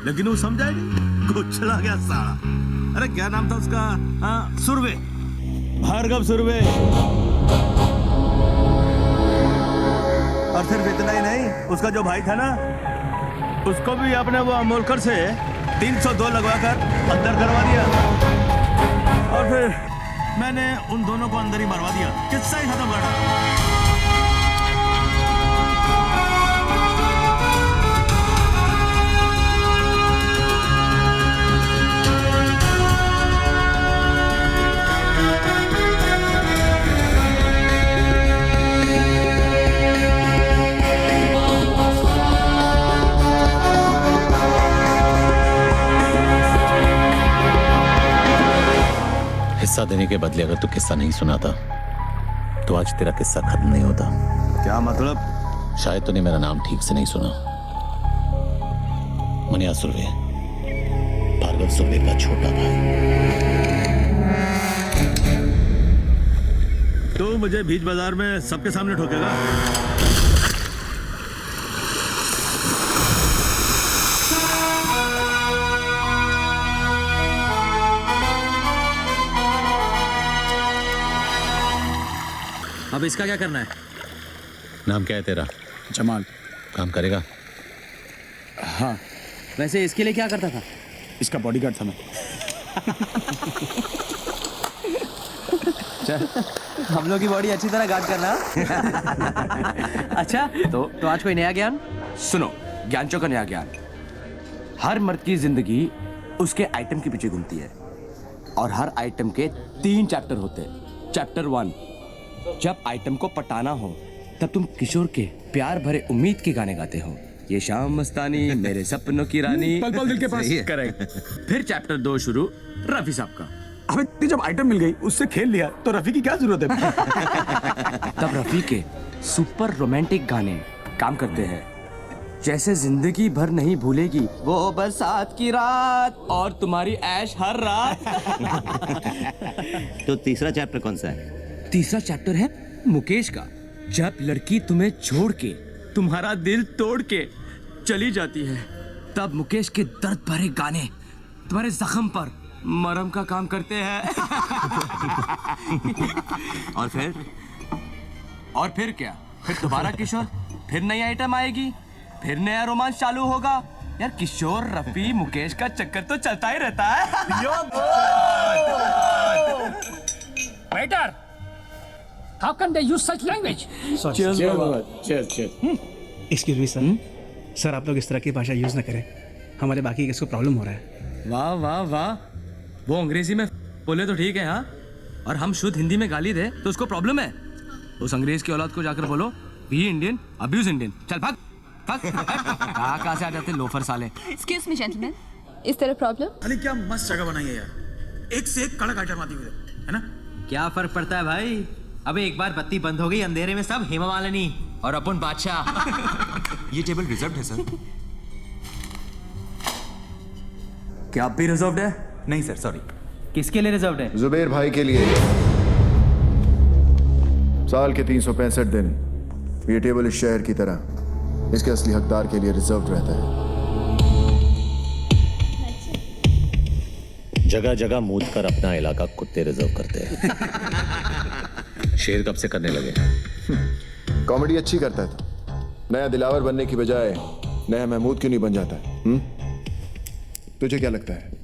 लेकिन वो समझा ही नहीं, कुछ चला गया साला। अरे क्या नाम था उसका? हाँ, सुरवे, भार्गव सुरवे। और सिर्फ इतना ही नहीं, उसका जो भाई था ना, उसको भी आपने वो अमोलकर से 302 लगवाकर अंदर करवा दिया। और फिर मैंने उन दोनों को अंदर ही मरवा दिया। किस्सा ही खत्म कर। हिस्सा देने के बदले अगर तू किस्सा नहीं सुनाता तो आज तेरा किस्सा खत्म नहीं होता। क्या मतलब? शायद तूने मेरा नाम ठीक से नहीं सुना। मनिया सुरवे, भार्गव सुरवे का छोटा भाई। तो मुझे बीच बाजार में सबके सामने ठोकेगा? अब इसका क्या करना है? नाम क्या है तेरा? जमाल। काम करेगा? हाँ। वैसे इसके लिए क्या करता था? इसका बॉडीगार्ड था मैं। चल, हम लोग की बॉडी अच्छी तरह गार्ड करना। अच्छा, तो आज कोई नया ज्ञान? सुनो, ज्ञानचो का नया ज्ञान। हर मर्द की जिंदगी उसके आइटम के पीछे घूमती है और हर आइटम के 3 चैप्टर होते हैं। चैप्टर 1, जब आइटम को पटाना हो तब तुम किशोर के प्यार भरे उम्मीद के गाने गाते हो। ये शाम मस्तानी, मेरे सपनों की रानी, पल पल दिल के पास। करेक्ट। फिर चैप्टर 2 शुरू रफी साहब का। अबे जब आइटम मिल गई उससे खेल लिया तो रफी की क्या जरूरत है? तब रफी के सुपर रोमांटिक गाने काम करते हैं, जैसे जिंदगी भर नहीं भूलेगी वो बरसात की रात और तुम्हारी ऐश हर रात। तो तीसरा चैप्टर कौन सा है? तीसरा चैप्टर है मुकेश का। जब लड़की तुम्हें छोड़ के, तुम्हारा दिल तोड़ के चली जाती है, तब मुकेश के दर्द भरे गाने तुम्हारे जख्म पर मरहम का काम करते हैं। और फिर क्या? फिर दोबारा किशोर, फिर नई आइटम आएगी, फिर नया रोमांस चालू होगा। यार किशोर, रफी, मुकेश का चक्कर तो चलता ही रहता है। Waiter, how can they use such language? Excuse me sir, sir आप लोग इस तरह की भाषा यूज़ ना करें, हमारे बाकी किसको प्रॉब्लम हो रहा है। वाह वाह वाह, वो अंग्रेजी में बोले तो ठीक है हाँ, और हम शुद्ध हिंदी में गाली दे तो उसको प्रॉब्लम है। उस अंग्रेज की औलाद को जाकर बोलो बी इंडियन अब्यूज इंडियन। चल भाग भाग। कहाँ से आ जाते लोफर साले। एक्सक्यूज मी जेंटलमैन, इस तरह प्रॉब्लम? अरे क्या मस्त जगह बनाई है यार, एक से एक कड़क आइटम आती हुई है ना। क्या फर्क पड़ता है भाई, अबे एक बार बत्ती बंद हो गई, अंधेरे में सब हेमा मालिनी और अपन बादशाह। ये टेबल रिजर्व्ड है सर। क्या आप भी रिजर्व्ड है? नहीं सर, सॉरी। किसके लिए रिजर्व्ड है? जुबेर भाई के लिए। साल के 365 दिन ये टेबल इस शहर की तरह इसके असली हकदार के लिए रिजर्व्ड रहता है। जगह जगह मूत कर अपना इलाका कुत्ते रिजर्व करते हैं। शेर कब से करने लगे? कॉमेडी अच्छी करता है तो नया दिलावर बनने की बजाय नया महमूद क्यों नहीं बन जाता है? तुझे क्या लगता है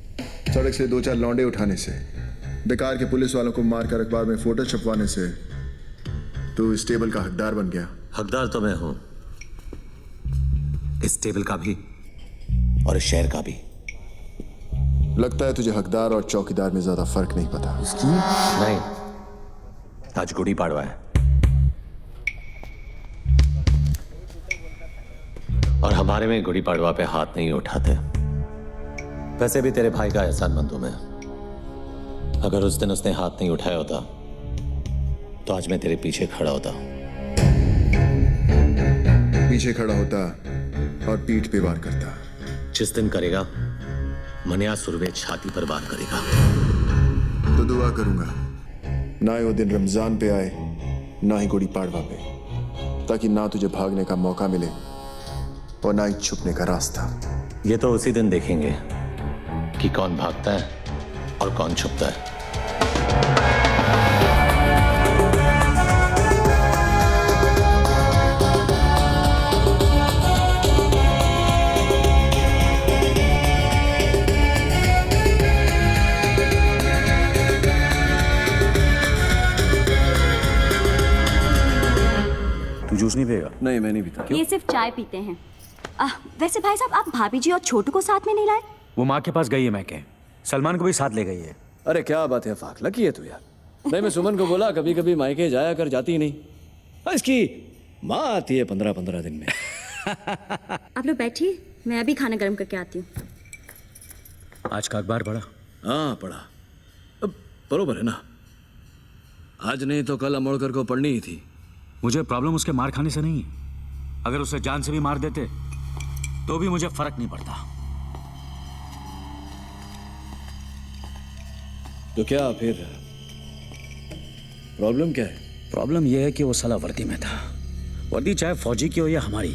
सड़क से 2-4 लौंडे उठाने से, बेकार के पुलिस वालों को मारकर अखबार में फोटो छपवाने से तू इस टेबल का हकदार बन गया? हकदार तो मैं हूं, इस टेबल का भी और इस शहर का भी। लगता है तुझे हकदार और चौकीदार में ज्यादा फर्क नहीं पता। नहीं, आज गुड़ी पाड़वा है और हमारे में गुड़ी पाड़वा पे हाथ नहीं उठाते। वैसे भी तेरे भाई का एहसानमंद हूं मैं। अगर उस दिन उसने हाथ नहीं उठाया होता तो आज मैं तेरे पीछे खड़ा होता। पीछे खड़ा होता और पीठ पे वार करता। जिस दिन करेगा मनिया सुरवे छाती पर वार करेगा। तो दुआ करूंगा ना ही वो दिन रमजान पे आए ना ही गुड़ी पाड़वा पे, ताकि ना तुझे भागने का मौका मिले और ना ही छुपने का रास्ता। ये तो उसी दिन देखेंगे कि कौन भागता है और कौन छुपता है। तू जूस नहीं पिएगा? नहीं, मैं नहीं पीता। ये सिर्फ चाय पीते हैं। वैसे भाई साहब, आप भाभी जी और छोटू को साथ में नहीं लाए? वो माँ के पास गई है, मैं के सलमान को भी साथ ले गई है। अरे क्या बात है, फाक लकी है तू यार। नहीं, मैं सुमन को बोला कभी कभी मायके जाया कर, जाती नहीं। इसकी माँ आती है 15-15 दिन में। आप लोग बैठिए, मैं अभी खाना गर्म करके आती हूँ। आज का अखबार पढ़ा? हाँ पढ़ा। अब बरोबर है ना, आज नहीं तो कल अमोड़कर को पढ़नी ही थी। मुझे प्रॉब्लम उसके मार खाने से नहीं है। अगर उसे जान से भी मार देते तो भी मुझे फर्क नहीं पड़ता। तो क्या फिर प्रॉब्लम क्या है? प्रॉब्लम यह है कि वो साला वर्दी में था। वर्दी चाहे फौजी की हो या हमारी,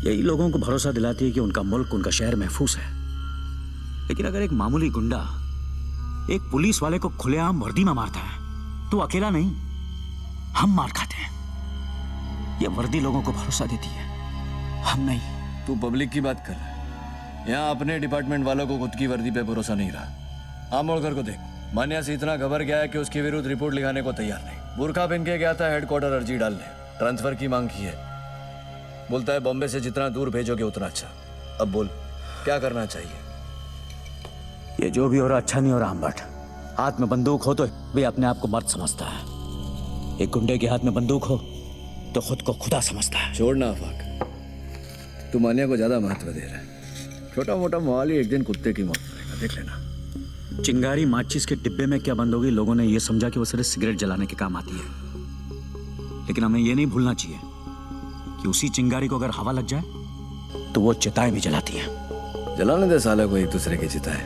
यही लोगों को भरोसा दिलाती है कि उनका मुल्क, उनका शहर महफूज है। लेकिन अगर एक मामूली गुंडा एक पुलिस वाले को खुलेआम वर्दी में मारता है तो अकेला नहीं, हम मार खाते हैं। ये वर्दी लोगों को भरोसा देती है, हम नहीं। तू पब्लिक की बात कर रहा है। यहाँ अपने डिपार्टमेंट वालों को खुद की वर्दी पे भरोसा नहीं रहा। आमोड़कर को देख, मान्या से इतना घबर गया है कि उसके विरुद्ध रिपोर्ट लिखाने को तैयार नहीं। बुरखा पहन के गया था हेडक्वार्टर अर्जी डालने, ट्रांसफर की मांग की है। बोलता है बॉम्बे से जितना दूर भेजोगे उतना अच्छा। अब बोल क्या करना चाहिए? ये जो भी हो रहा अच्छा नहीं हो रहा आम्बट। हाथ में बंदूक हो तो भी अपने आप को मर्द समझता है। एक गुंडे के हाथ में बंदूक हो तो खुद को खुदा समझता है। छोड़ना आफाक, तू मान्या को ज्यादा महत्व दे रहा है। छोटा मोटा मोहाली एक दिन कुत्ते की मौत करेगा, देख लेना। चिंगारी माचिस के डिब्बे में क्या बंद होगी, लोगों ने यह समझा कि वो सिर्फ सिगरेट जलाने के काम आती है। लेकिन हमें यह नहीं भूलना चाहिए कि उसी चिंगारी को अगर हवा लग जाए तो वो चिताएं भी जलाती हैं। जलाने दे साले को एक दूसरे की चिता है।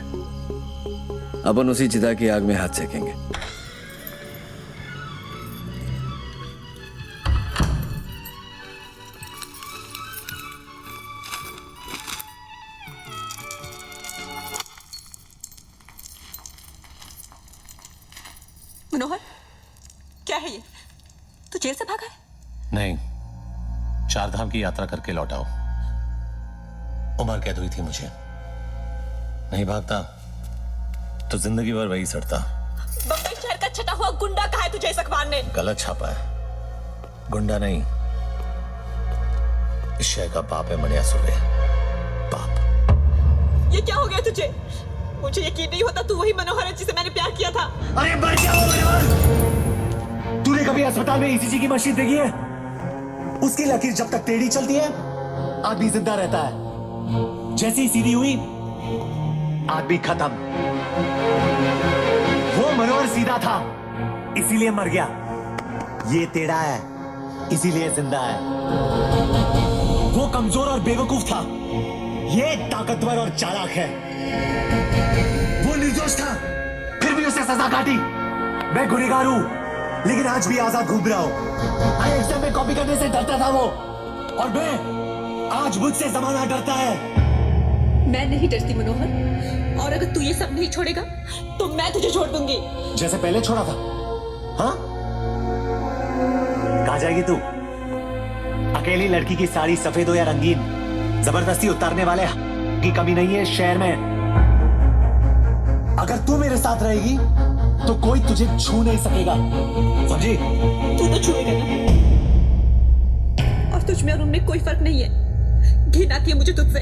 अपन उसी चिता की आग में हाथ सेकेंगे। मनोहर, क्या है ये? तू जेल से भागा है? नहीं, 4 धाम की यात्रा करके लौटा हूं। उम्र कैद हुई थी मुझे। नहीं भागता तो जिंदगी भर वही सड़ता। बम्बई शहर का छटा हुआ गुंडा कहा है तुझे इस अखबार ने? गलत छापा है। गुंडा नहीं, इस शहर का बाप है मनिया सुबे। बाप। ये क्या हो गया तुझे? मुझे यकीन नहीं होता तू वही मनोहर है जिसे मैंने प्यार किया था। अरे मर क्या हो मनोहर? तूने कभी अस्पताल में ईसीजी की मशीन देखी है? उसकी लकीर जब तक टेढ़ी चलती है आदमी जिंदा रहता है। जैसी सीधी हुई आदमी खत्म। वो मनोहर सीधा था इसीलिए मर गया। ये टेढ़ा है इसीलिए जिंदा है। वो कमजोर और बेवकूफ था, ये ताकतवर और चालाक है। वो निर्दोष था फिर भी उसे सजा काटी। मैं गुनहगार हूं लेकिन आज भी आजाद घूम रहा हूं। एग्जाम में कॉपी करने से डरता था वो, और मैं आज मुझसे जमाना डरता है। मैं नहीं डरती मनोहर, और अगर तू ये सब नहीं छोड़ेगा तो मैं तुझे छोड़ दूंगी। जैसे पहले छोड़ा था। हाँ, कहाँ जाएगी तू? अकेली लड़की की साड़ी सफेद हो या रंगीन, जबरदस्ती उतारने वाले की कमी नहीं है शहर में। अगर तू मेरे साथ रहेगी तो कोई तुझे छू नहीं सकेगा, समझी? तू तो छुएगा ना, और तुझ में और उनमें कोई फर्क नहीं है। घिन आती है मुझे तुझसे।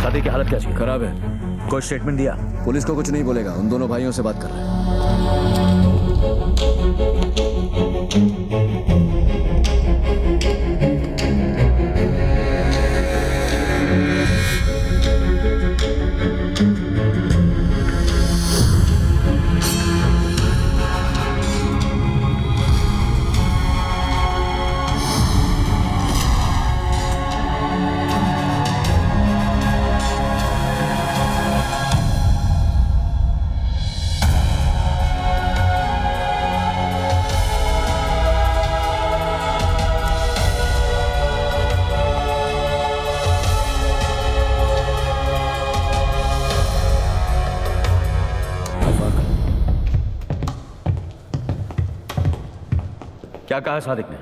शादी की हालत कैसी है? खराब है। कोई स्टेटमेंट दिया? पुलिस को कुछ नहीं बोलेगा, उन दोनों भाइयों से बात कर रहे हैं। क्या कहा सादिक ने?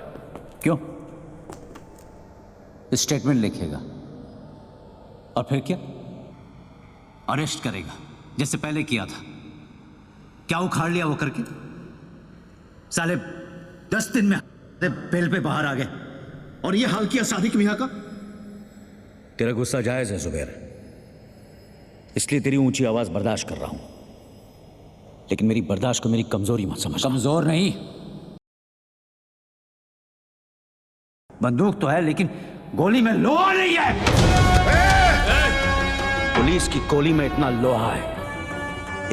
क्यों? स्टेटमेंट लिखेगा और फिर क्या? अरेस्ट करेगा जैसे पहले किया था। क्या उखाड़ लिया वो करके? साले 10 दिन में बेल पे बाहर आ गए और ये हाल किया सादिक मियां का। तेरा गुस्सा जायज है जुबैर, इसलिए तेरी ऊंची आवाज बर्दाश्त कर रहा हूं, लेकिन मेरी बर्दाश्त को मेरी कमजोरी मत समझ। कमजोर नहीं, बंदूक तो है लेकिन गोली में लोहा नहीं है। पुलिस की गोली में इतना लोहा है,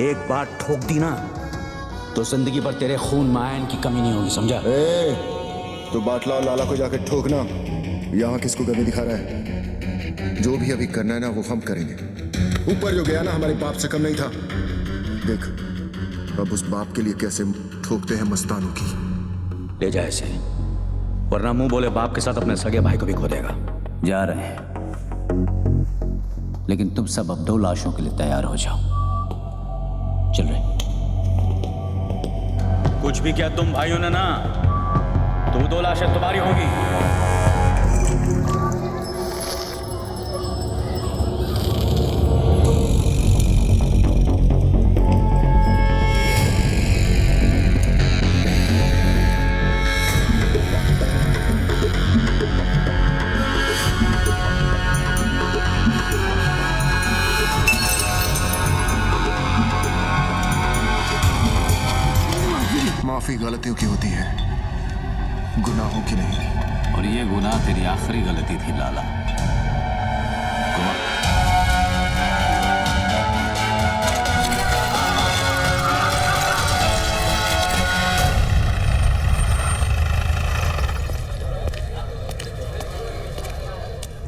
एक बार ठोक दी ना तो जिंदगी भर तेरे खून में आयन की कमी नहीं होगी, समझा? तो बाटला और लाला को जाकर ठोकना। यहाँ किसको गमी दिखा रहा है? जो भी अभी करना है ना वो हम करेंगे। ऊपर जो गया ना हमारे बाप से कम नहीं था। देख अब उस बाप के लिए कैसे ठोकते हैं मस्तानों की। ले जा इसे, वरना मुंह बोले बाप के साथ अपने सगे भाई को भी खो देगा। जा रहे हैं, लेकिन तुम सब अब 2 लाशों के लिए तैयार हो जाओ। चल रहे। कुछ भी किया तुम भाइयों ने ना, तो 2 लाशें तुम्हारी होगी। माफी गलतियों की होती है, गुनाहों की नहीं। और ये गुनाह तेरी आखिरी गलती थी लाला।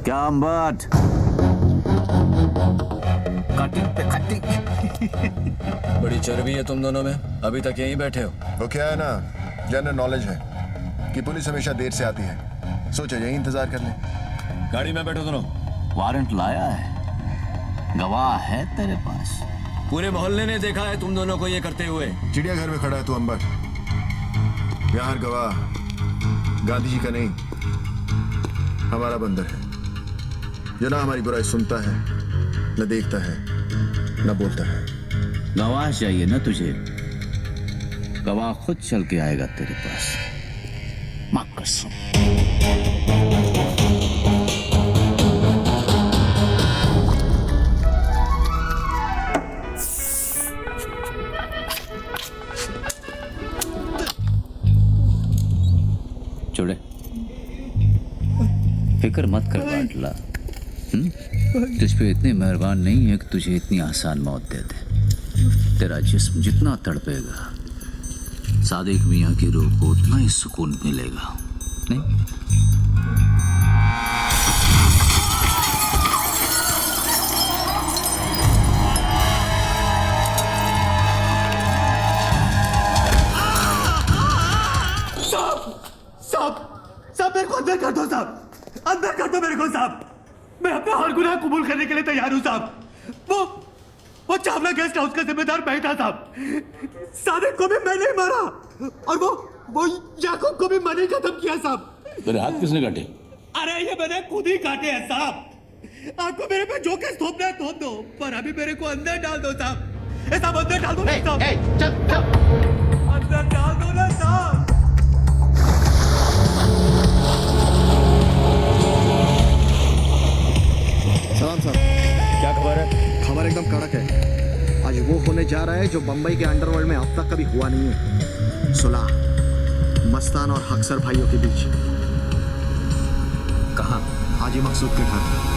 क्या अम्बट? कटिंग पे कटिंग। बड़ी चर्बी है तुम दोनों में, अभी तक यहीं बैठे हो। वो क्या है ना, जनरल नॉलेज है कि पुलिस हमेशा देर से आती है। सोचो यही इंतजार कर ले। गाड़ी में बैठो दोनों। वारंट लाया है, गवाह है तेरे पास। पूरे मोहल्ले ने देखा है तुम दोनों को ये करते हुए। चिड़ियाघर में खड़ा है तू अंबर। यहाँ हर गवाह गांधी जी का नहीं, हमारा बंदर है, जो ना हमारी बुराई सुनता है, न देखता है, न बोलता है। गवाह चाहिए ना तुझे? गवाह खुद चल के आएगा तेरे पास। मां कसम। छोड़े, फिक्र मत कर बाटला। तुझ पे इतने मेहरबान नहीं है कि तुझे इतनी आसान मौत दे दे। तेरा जिस्म जितना तड़पेगा, सादिक मियां की रूह को उतना ही सुकून मिलेगा, नहीं? साहब मेरे को अंदर कर दो साहब, अंदर कर दो मेरे को साहब। मैं अपना हर गुनाह कबूल करने के लिए तैयार हूँ साहब। वो चावला गेस्ट हाउस का जिम्मेदार मैं था साहब। सादिक को भी मैंने ही मारा और वो याकूब को भी मैंने खत्म किया साहब। तेरे हाथ किसने काटे? अरे ये मैंने खुद ही काटे हैं साहब। आपको मेरे पे जो केस थोपना है थोप दो, पर अभी मेरे को अंदर डाल दो साहब। साहब अंदर डाल दो ना साहब। अंदर डाल दो ना साहब। सलाम साहब। क्या खबर है? खबर एकदम कड़क है। आज वो होने जा रहा है जो बंबई के अंडरवर्ल्ड में अब तक कभी हुआ नहीं है। सुलह मस्तान और हक्सर भाइयों के बीच। कहाँ? हाजी मकसूद के घर।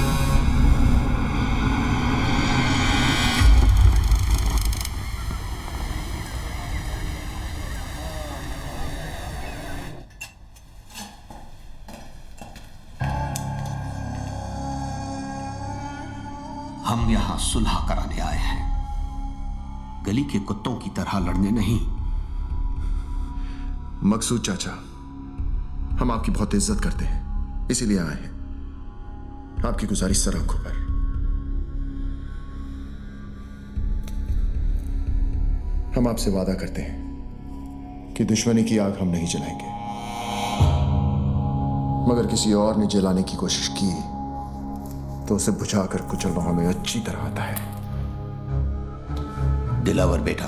हम यहां सुलह कराने आए हैं, गली के कुत्तों की तरह लड़ने नहीं। मकसूद चाचा, हम आपकी बहुत इज्जत करते हैं, इसीलिए आए हैं। आपकी गुजारिश सर आंखों पर। हम आपसे वादा करते हैं कि दुश्मनी की आग हम नहीं जलाएंगे। मगर किसी और ने जलाने की कोशिश की तो उसे बुझाकर कुचलना हमें अच्छी तरह आता है। दिलावर बेटा,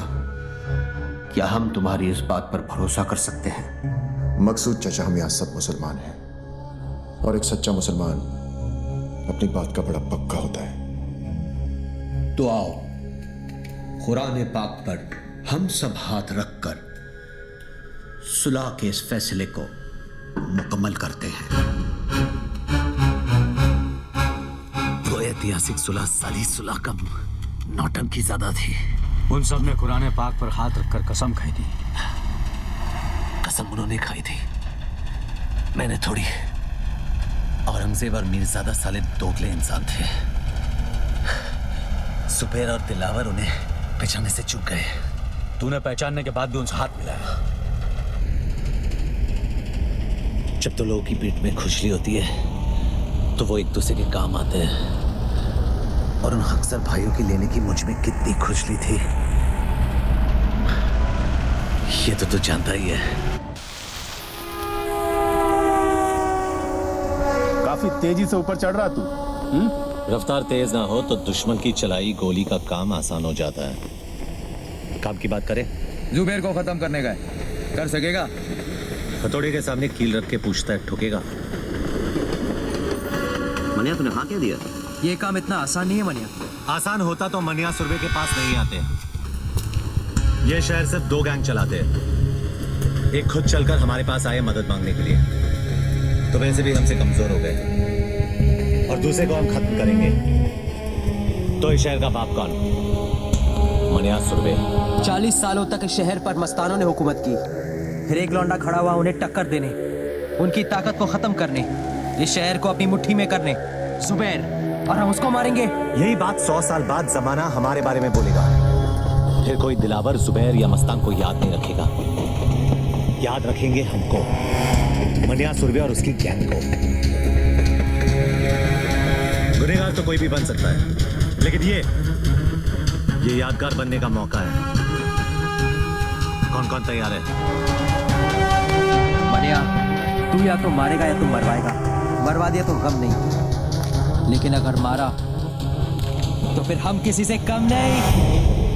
क्या हम तुम्हारी इस बात पर भरोसा कर सकते हैं? मकसूद चाचा, हम यहाँ सब मुसलमान हैं और एक सच्चा मुसलमान अपनी बात का बड़ा पक्का होता है। तो आओ कुरान पाक पर हम सब हाथ रखकर सुलह के इस फैसले को मुकम्मल करते हैं। वो ऐतिहासिक सुलह साली सुलह का नौटंकी ज्यादा थी। उन सब ने कुरान पाक पर हाथ रखकर कसम खाई थी। कसम उन्होंने खाई थी, मैंने थोड़ी। औरंगजेब और मीरजादा साले दोगले इंसान थे। सुबेर और दिलावर उन्हें पहचानने से चूक गए। तूने पहचानने के बाद भी उनसे हाथ मिलाया। जब तो लोगों की पीठ में खुजली होती है तो वो एक दूसरे के काम आते हैं, और उन अक्सर भाइयों की लेने की मुझ में कितनी खुजली थी ये तो तू जानता ही है। काफी तेजी से ऊपर चढ़ रहा तू। रफ्तार तेज ना हो तो दुश्मन की चलाई गोली का काम आसान हो जाता है। काम की बात करें, जुबेर को खत्म करने का है, कर सकेगा? हथौड़े के सामने कील रख के पूछता है, ठुकेगा? मनिया, तूने हाँ क्या दिया? ये काम इतना आसान नहीं है मनिया। आसान होता तो मनिया सुरभि के पास नहीं आते। ये शहर सिर्फ 2 गैंग चलाते हैं। एक खुद चलकर हमारे पास आए मदद मांगने के लिए, तो वैसे भी हमसे कमजोर हो गए, और दूसरे को हम खत्म करेंगे तो इस शहर का बाप कौन? मनिया सुरभि। 40 सालों तक इस शहर पर मस्तानों ने हुकूमत की, फिर एक लौंडा खड़ा हुआ उन्हें टक्कर देने, उनकी ताकत को खत्म करने, इस शहर को अपनी मुट्ठी में करने। जुबैर, और हम उसको मारेंगे। यही बात 100 साल बाद जमाना हमारे बारे में बोलेगा। फिर कोई दिलावर, जुबैर या मस्तान को याद नहीं रखेगा। याद रखेंगे हमको, मनिया सुरभि और उसकी गैंग को। गुनहगार तो कोई भी बन सकता है, लेकिन ये यादगार बनने का मौका है। कौन कौन तैयार है? मनिया, तू या तो मारेगा या तो मरवाएगा। मरवा दिया तो गम नहीं, लेकिन अगर मारा तो फिर हम किसी से कम नहीं।